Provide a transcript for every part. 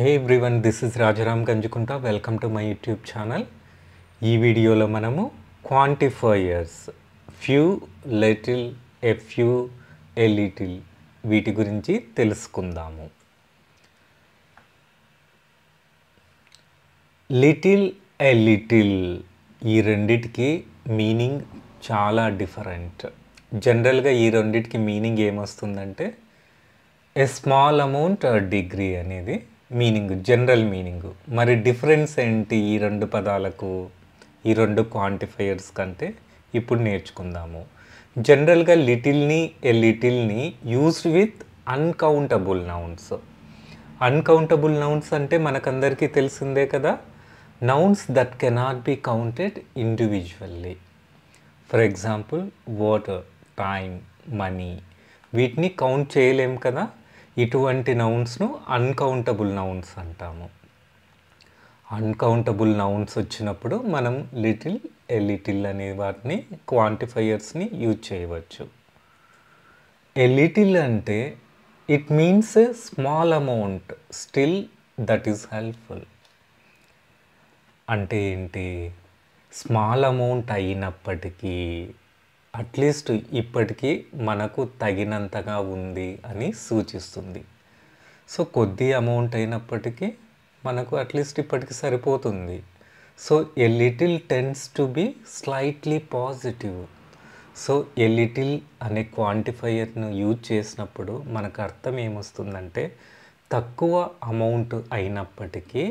Hey everyone, this is Rajaram Ganjukunta. Welcome to my YouTube channel. ఈ వీడియోలో మనము quantifiers few, little, a few, a little వీటి గురించి తెలుసుకుందాము. లిటిల్, ఎ లిటిల్ ఈ రెండిటికి మీనింగ్ చాలా డిఫరెంట్. జనరల్గా ఈ రెండిటికి మీనింగ్ ఏమొస్తుందంటే ఎ స్మాల్ అమౌంట్ డిగ్రీ అనేది మీనింగ్, జనరల్ మీనింగ్. మరి డిఫరెన్స్ ఏంటి ఈ రెండు పదాలకు, ఈ రెండు క్వాంటిఫైయర్స్ కంటే ఇప్పుడు నేర్చుకుందాము. జనరల్గా లిటిల్ని, ఎ లిటిల్ని used with uncountable nouns. Uncountable nouns అంటే మనకందరికీ తెలిసిందే కదా, nouns that cannot be counted individually. For example water, time, money, వీటిని కౌంట్ చేయలేం కదా. ఇటువంటి నౌన్స్ను అన్కౌంటబుల్ నౌన్స్ అంటాము. అన్కౌంటబుల్ నౌన్స్ వచ్చినప్పుడు మనం లిటిల్, ఎ లిటిల్ అనే వాటిని క్వాంటిఫైయర్స్ని యూజ్ చేయవచ్చు. ఎ లిటిల్ అంటే it means a small amount still that is helpful. అంటే ఏంటి, స్మాల్ అమౌంట్ అయినప్పటికీ అట్లీస్ట్ ఇప్పటికీ మనకు తగినంతగా ఉంది అని సూచిస్తుంది. సో కొద్ది అమౌంట్ అయినప్పటికీ మనకు అట్లీస్ట్ ఇప్పటికి సరిపోతుంది. So a little tense to be slightly positive. So a little అనే క్వాంటిఫైయర్ను యూజ్ చేసినప్పుడు మనకు అర్థం ఏమొస్తుందంటే తక్కువ అమౌంట్ అయినప్పటికీ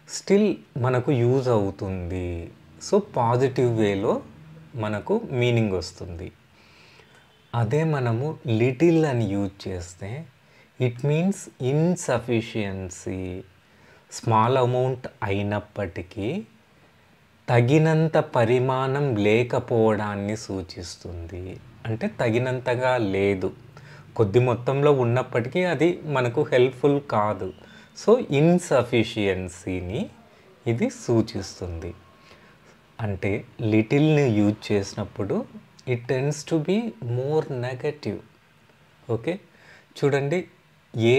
స్టిల్ మనకు యూజ్ అవుతుంది. సో పాజిటివ్ వేలో మనకు మీనింగ్ వస్తుంది. అదే మనము లిటిల్ అని యూజ్ చేస్తే it means insufficiency. Small amount అయినప్పటికీ తగినంత పరిమాణం లేకపోవడాన్ని సూచిస్తుంది. అంటే తగినంతగా లేదు, కొద్ది మొత్తంలో ఉన్నప్పటికీ అది మనకు హెల్ప్ఫుల్ కాదు. సో ఇన్సఫిషియన్సీని ఇది సూచిస్తుంది. అంటే లిటిల్ని యూజ్ చేసినప్పుడు it tends to be more negative. Okay, చూడండి ఏ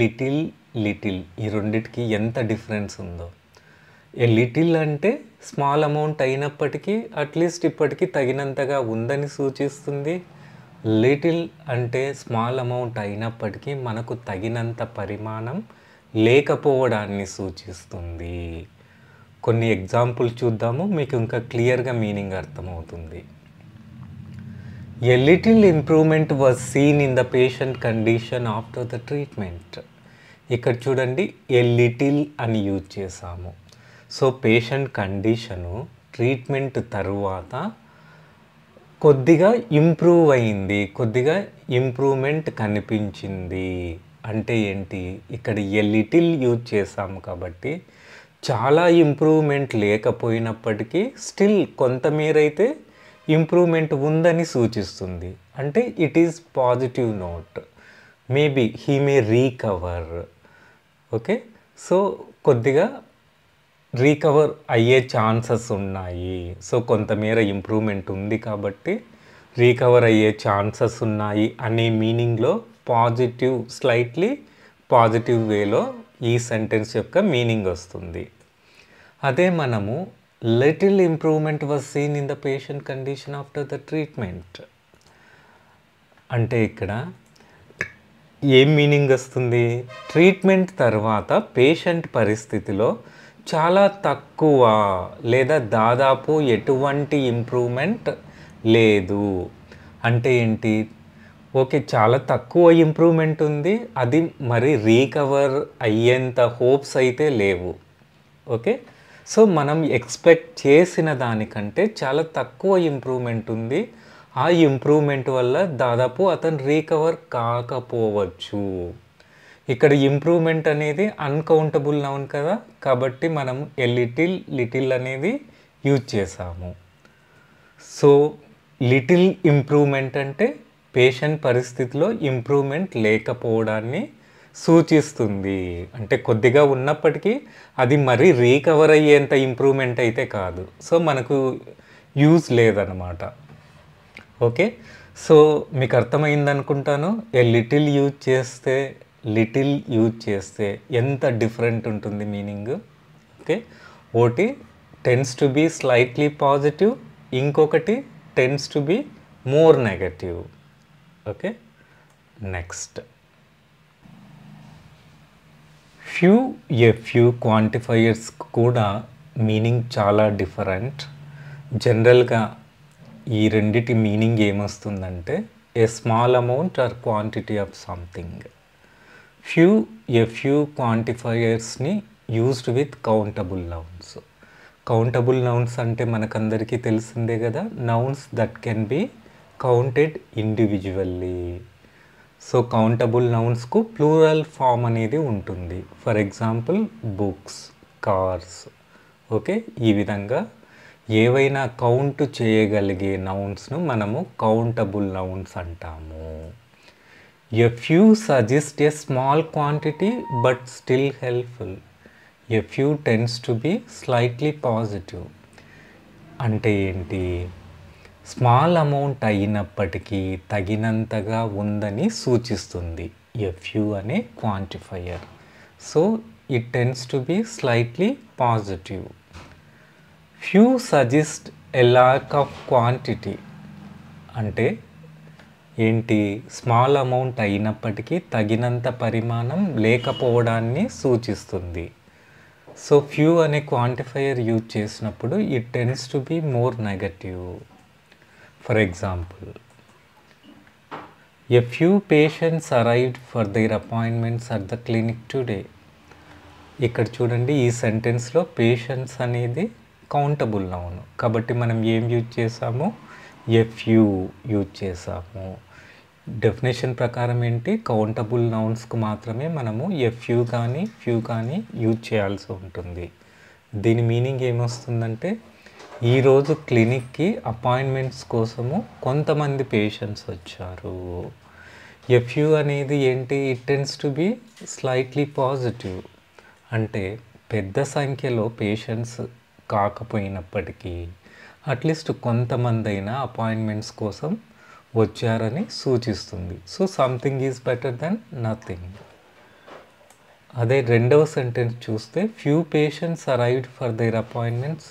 లిటిల్, లిటిల్ ఈ రెండిటికి ఎంత డిఫరెన్స్ ఉందో. ఏ లిటిల్ అంటే స్మాల్ అమౌంట్ అయినప్పటికీ అట్లీస్ట్ ఇప్పటికీ తగినంతగా ఉందని సూచిస్తుంది. లిటిల్ అంటే స్మాల్ అమౌంట్ అయినప్పటికీ మనకు తగినంత పరిమాణం లేకపోవడాన్ని సూచిస్తుంది. కొన్ని ఎగ్జాంపుల్ చూద్దాము, మీకు ఇంకా క్లియర్గా మీనింగ్ అర్థమవుతుంది. A little improvement was scene in the patient condition after the treatment. ఇక్కడ చూడండి ఎ లిటిల్ అని యూజ్ చేసాము. సో పేషెంట్ కండిషను ట్రీట్మెంట్ తరువాత కొద్దిగా ఇంప్రూవ్ అయింది, కొద్దిగా ఇంప్రూవ్మెంట్ కనిపించింది. అంటే ఏంటి, ఇక్కడ ఎ లిటిల్ యూజ్ చేసాము కాబట్టి చాలా ఇంప్రూవ్మెంట్ లేకపోయినప్పటికీ స్టిల్ కొంతమేరైతే ఇంప్రూవ్మెంట్ ఉందని సూచిస్తుంది. అంటే it is positive note. Maybe he may recover. Okay, so కొద్దిగా రీకవర్ అయ్యే ఛాన్సెస్ ఉన్నాయి. సో కొంతమేర ఇంప్రూవ్మెంట్ ఉంది కాబట్టి రీకవర్ అయ్యే ఛాన్సెస్ ఉన్నాయి అనే మీనింగ్లో పాజిటివ్, స్లైట్లీ పాజిటివ్ వేలో ఈ సెంటెన్స్ యొక్క మీనింగ్ వస్తుంది. అదే మనము little improvement was scene in the patient condition after the treatment అంటే ఇక్కడ ఏం మీనింగ్ వస్తుంది, ట్రీట్మెంట్ తర్వాత పేషెంట్ పరిస్థితిలో చాలా తక్కువ లేదా దాదాపు ఎటువంటి ఇంప్రూవ్మెంట్ లేదు. అంటే ఏంటి, ఓకే చాలా తక్కువ ఇంప్రూవ్మెంట్ ఉంది, అది మరి రీకవర్ అయ్యేంత హోప్స్ అయితే లేవు. ఓకే, సో మనం ఎక్స్పెక్ట్ చేసిన దానికంటే చాలా తక్కువ ఇంప్రూవ్మెంట్ ఉంది. ఆ ఇంప్రూవ్మెంట్ వల్ల దాదాపు అతను రీకవర్ కాకపోవచ్చు. ఇక్కడ ఇంప్రూవ్మెంట్ అనేది అన్కౌంటబుల్ నౌన్ కదా, కాబట్టి మనం ఎ లిటిల్, లిటిల్ అనేది యూజ్ చేసాము. సో లిటిల్ ఇంప్రూవ్మెంట్ అంటే పేషెంట్ పరిస్థితిలో ఇంప్రూవ్మెంట్ లేకపోవడాన్ని సూచిస్తుంది. అంటే కొద్దిగా ఉన్నప్పటికీ అది మరీ రీకవర్ అయ్యేంత ఇంప్రూవ్మెంట్ అయితే కాదు. సో మనకు యూజ్ లేదన్నమాట. ఓకే, సో మీకు అర్థమైంది అనుకుంటాను. ఏ లిటిల్ యూజ్ చేస్తే లిటిల్ యూజ్ చేస్తే ఎంత డిఫరెంట్ ఉంటుంది మీనింగ్. ఓకే, ఒకటి tends to be slightly positive, ఇంకొకటి tends to be more negative. Okay, next few quantifiers కూడా మీనింగ్ చాలా డిఫరెంట్. జనరల్గా ఈ రెండిటి మీనింగ్ ఏమొస్తుందంటే a small amount or quantity of something. Few క్వాంటిఫైయర్స్ని used with countable nouns. Countable nouns అంటే మనకందరికీ తెలిసిందే కదా, nouns that can be counted individually. So countable నౌన్స్కు ప్లూరల్ ఫామ్ అనేది ఉంటుంది. For example books, cars. Okay, ఈ విధంగా ఏవైనా కౌంట్ చేయగలిగే నౌన్స్ను మనము కౌంటబుల్ నౌన్స్ అంటాము. A few suggest a small quantity but still helpful. A few tense to be slightly positive. అంటే ఏంటి? స్మాల్ అమౌంట్ అయినప్పటికీ తగినంతగా ఉందని సూచిస్తుంది ఎ ఫ్యూ అనే quantifier. So it tends to be slightly positive. Few suggest a lack of quantity. అంటే ఏంటి? Small amount అయినప్పటికీ తగినంత పరిమాణం లేకపోవడాన్ని సూచిస్తుంది. సో ఫ్యూ అనే క్వాంటిఫైయర్ యూజ్ చేసినప్పుడు it tends to be more negative. For example, a few patients arrived for their appointments at the clinic today. ఇక్కడ చూడండి, ఈ సెంటెన్స్లో పేషెంట్స్ అనేది కౌంటబుల్ నౌన్ కాబట్టి మనం ఏం యూజ్ చేసాము? ఎ ఫ్యూ యూజ్ చేసాము. డెఫినేషన్ ప్రకారం ఏంటి? కౌంటబుల్ నౌన్స్కు మాత్రమే మనము ఎ ఫ్యూ కానీ యూజ్ చేయాల్సి ఉంటుంది. దీని మీనింగ్ ఏమొస్తుందంటే ఈరోజు క్లినిక్కి అపాయింట్మెంట్స్ కోసము కొంతమంది పేషెంట్స్ వచ్చారు. ఎ ఫ్యూ అనేది ఏంటి? It tends to be slightly positive. అంటే పెద్ద సంఖ్యలో పేషెంట్స్ కాకపోయినప్పటికీ అట్లీస్ట్ కొంతమంది అయినా అపాయింట్మెంట్స్ కోసం వచ్చారని సూచిస్తుంది. So something is better than nothing. అదే రెండవ సెంటెన్స్ చూస్తే few patients arrived for their appointments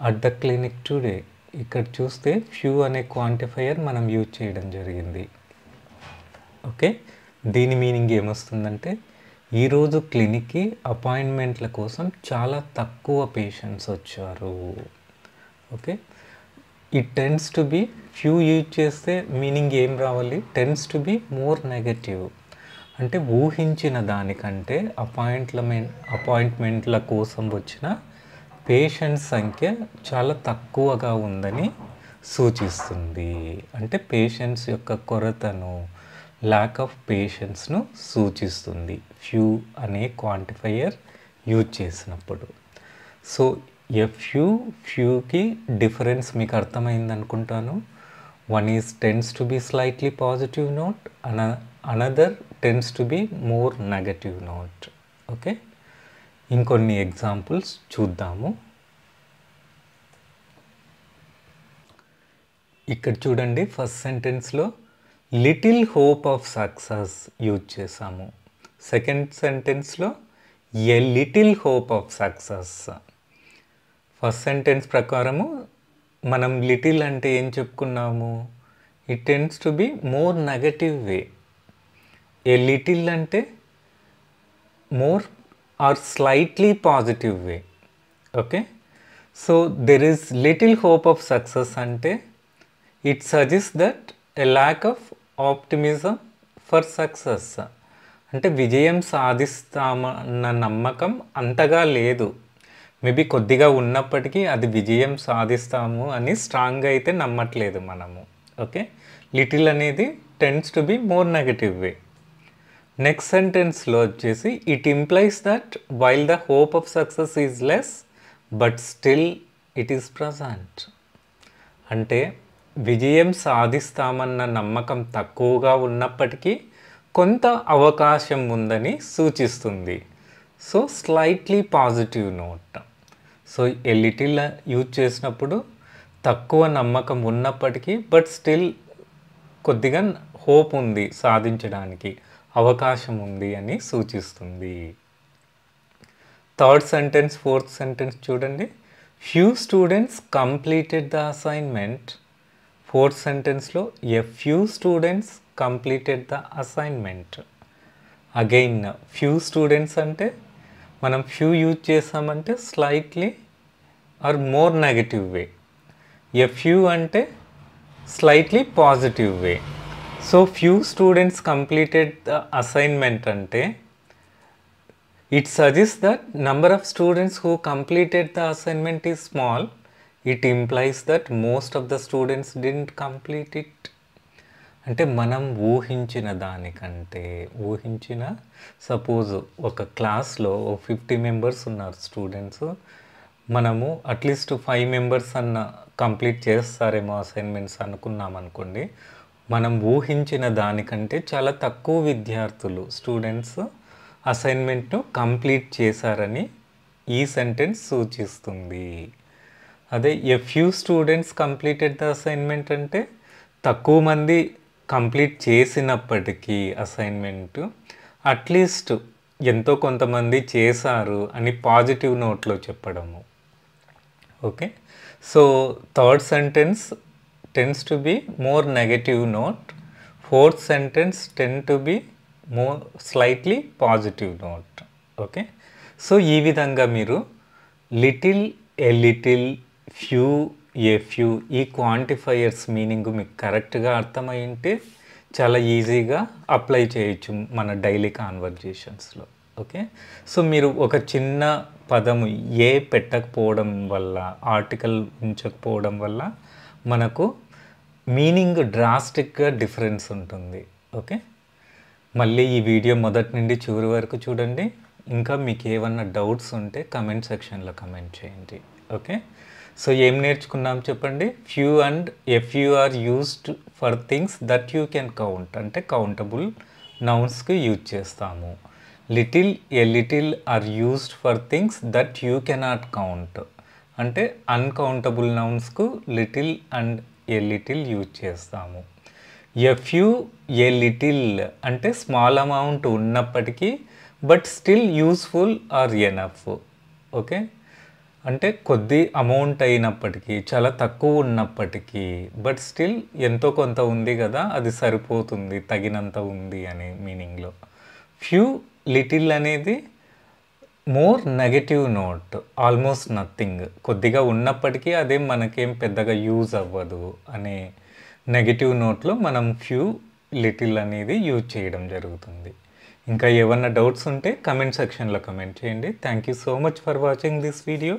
at the clinic today. ఇక్కడ చూస్తే ఫ్యూ అనే క్వాంటిఫైయర్ మనం యూజ్ చేయడం జరిగింది. ఓకే, దీని మీనింగ్ ఏమొస్తుందంటే ఈరోజు క్లినిక్కి అపాయింట్మెంట్ల కోసం చాలా తక్కువ పేషెంట్స్ వచ్చారు. Okay, it tends to B few use చేస్తే మీనింగ్ ఏం రావాలి? Tense to be more negative. అంటే ఊహించిన దానికంటే అపాయింట్మెంట్ల కోసం వచ్చిన పేషెంట్స్ సంఖ్య చాలా తక్కువగా ఉందని సూచిస్తుంది. అంటే పేషెంట్స్ యొక్క కొరతను, ల్యాక్ ఆఫ్ పేషెన్స్ను సూచిస్తుంది ఫ్యూ అనే క్వాంటిఫైయర్ యూజ్ చేసినప్పుడు. సో ఎ ఫ్యూకి డిఫరెన్స్ మీకు అర్థమైంది అనుకుంటాను. One is tends to be slightly positive note, another tends to be more negative note. Okay, ఇంకొన్ని ఎగ్జాంపుల్స్ చూద్దాము. ఇక్కడ చూడండి, ఫస్ట్ సెంటెన్స్లో little hope of success use చేసాము. సెకండ్ సెంటెన్స్లో a little hope of success. First sentence ప్రకారము మనం little అంటే ఏం చెప్పుకున్నాము? It tends to be more negative way. A little అంటే more are slightly positive way. Okay, so there is little hope of success అంటే it suggest that a lack of optimism for success. అంటే విజయం సాధిస్తామన్న నమ్మకం అంతగా లేదు. Maybe కొద్దిగా ఉన్నప్పటికీ అది విజయం సాధిస్తాము అని స్ట్రాంగ్గా అయితే నమ్మట్లేదు మనము. ఓకే, లిటిల్ అనేది tends to be more negative way. Next సెంటెన్స్లో వచ్చేసి it implies that while the hope of success is less but still it is present. అంటే విజయం సాధిస్తామన్న నమ్మకం తక్కువగా ఉన్నప్పటికీ కొంత అవకాశం ఉందని సూచిస్తుంది. So slightly positive note. So ఏ లిటిల్ యూజ్ చేసినప్పుడు తక్కువ నమ్మకం ఉన్నప్పటికీ బట్ స్టిల్ కొద్దిగా హోప్ ఉంది సాధించడానికి, అవకాశం ఉంది అని సూచిస్తుంది. థర్డ్ సెంటెన్స్, ఫోర్త్ సెంటెన్స్ చూడండి. Few students completed the assignment. Fourth సెంటెన్స్లో a few students completed the assignment. Again few students అంటే మనం ఫ్యూ యూజ్ చేసామంటే slightly or more negative way. A few అంటే slightly positive way. So few students completed the assignment అంటే it suggests that number of students who completed the assignment is small. It implies that most of the students didn't complete it. అంటే మనం ఊహించిన దానికంటే suppose ఒక క్లాస్లో 50 members ఉన్నారు students, మనము at least 5 members అన్న కంప్లీట్ చేస్తారేమో అసైన్మెంట్స్ అనుకున్నాం అనుకోండి. మనం ఊహించిన దానికంటే చాలా తక్కువ విద్యార్థులు స్టూడెంట్స్ అసైన్మెంట్ను కంప్లీట్ చేశారని ఈ సెంటెన్స్ సూచిస్తుంది. అదే ఎ few students completed the assignment అంటే తక్కువ మంది కంప్లీట్ చేసినప్పటికీ అసైన్మెంట్ అట్లీస్ట్ ఎంతో కొంతమంది చేశారు అని పాజిటివ్ నోట్లో చెప్పడము. Okay, so third sentence tense to be more negative note. Fourth sentence ten to be more slightly positive note. Okay, so ఈ విధంగా మీరు little, a little, few, a few ఈ క్వాంటిఫైయర్స్ మీనింగ్ మీకు కరెక్ట్గా అర్థమై ఉంటే చాలా ఈజీగా అప్లై చేయొచ్చు మన డైలీ కాన్వర్జేషన్స్లో. ఓకే, సో మీరు ఒక చిన్న పదము ఏ పెట్టకపోవడం వల్ల, ఆర్టికల్ ఉంచకపోవడం వల్ల మనకు మీనింగ్ డ్రాస్టిక్గా డిఫరెన్స్ ఉంటుంది. ఓకే, మళ్ళీ ఈ వీడియో మొదటి నుండి చివరి వరకు చూడండి. ఇంకా మీకు ఏమన్నా డౌట్స్ ఉంటే కమెంట్ సెక్షన్లో కమెంట్ చేయండి. ఓకే, సో ఏం నేర్చుకున్నాం చెప్పండి. Few and a few are used for things that you can count, అంటే కౌంటబుల్ నౌన్స్కి యూజ్ చేస్తాము. Little, a little are used for things that you cannot count, అంటే అన్కౌంటబుల్ నౌన్స్కు little and a little use చేస్తాము. A few, a little అంటే small amount ఉన్నప్పటికీ but still useful or enough. Okay, అంటే కొద్ది amount అయినప్పటికీ, చాలా తక్కువ ఉన్నప్పటికీ బట్ స్టిల్ ఎంతో కొంత ఉంది కదా, అది సరిపోతుంది, తగినంత ఉంది అనే మీనింగ్లో. ఫ్యూ, లిటిల్ అనేది more negative note, almost nothing, కొద్దిగా ఉన్నప్పటికీ అదే మనకేం పెద్దగా యూజ్ అవ్వదు అనే నెగటివ్ నోట్లో మనం ఫ్యూ, లిటిల్ అనేది యూజ్ చేయడం జరుగుతుంది. ఇంకా ఏమన్నా డౌట్స్ ఉంటే కమెంట్ సెక్షన్లో కమెంట్ చేయండి. Thank you so much for watching this video.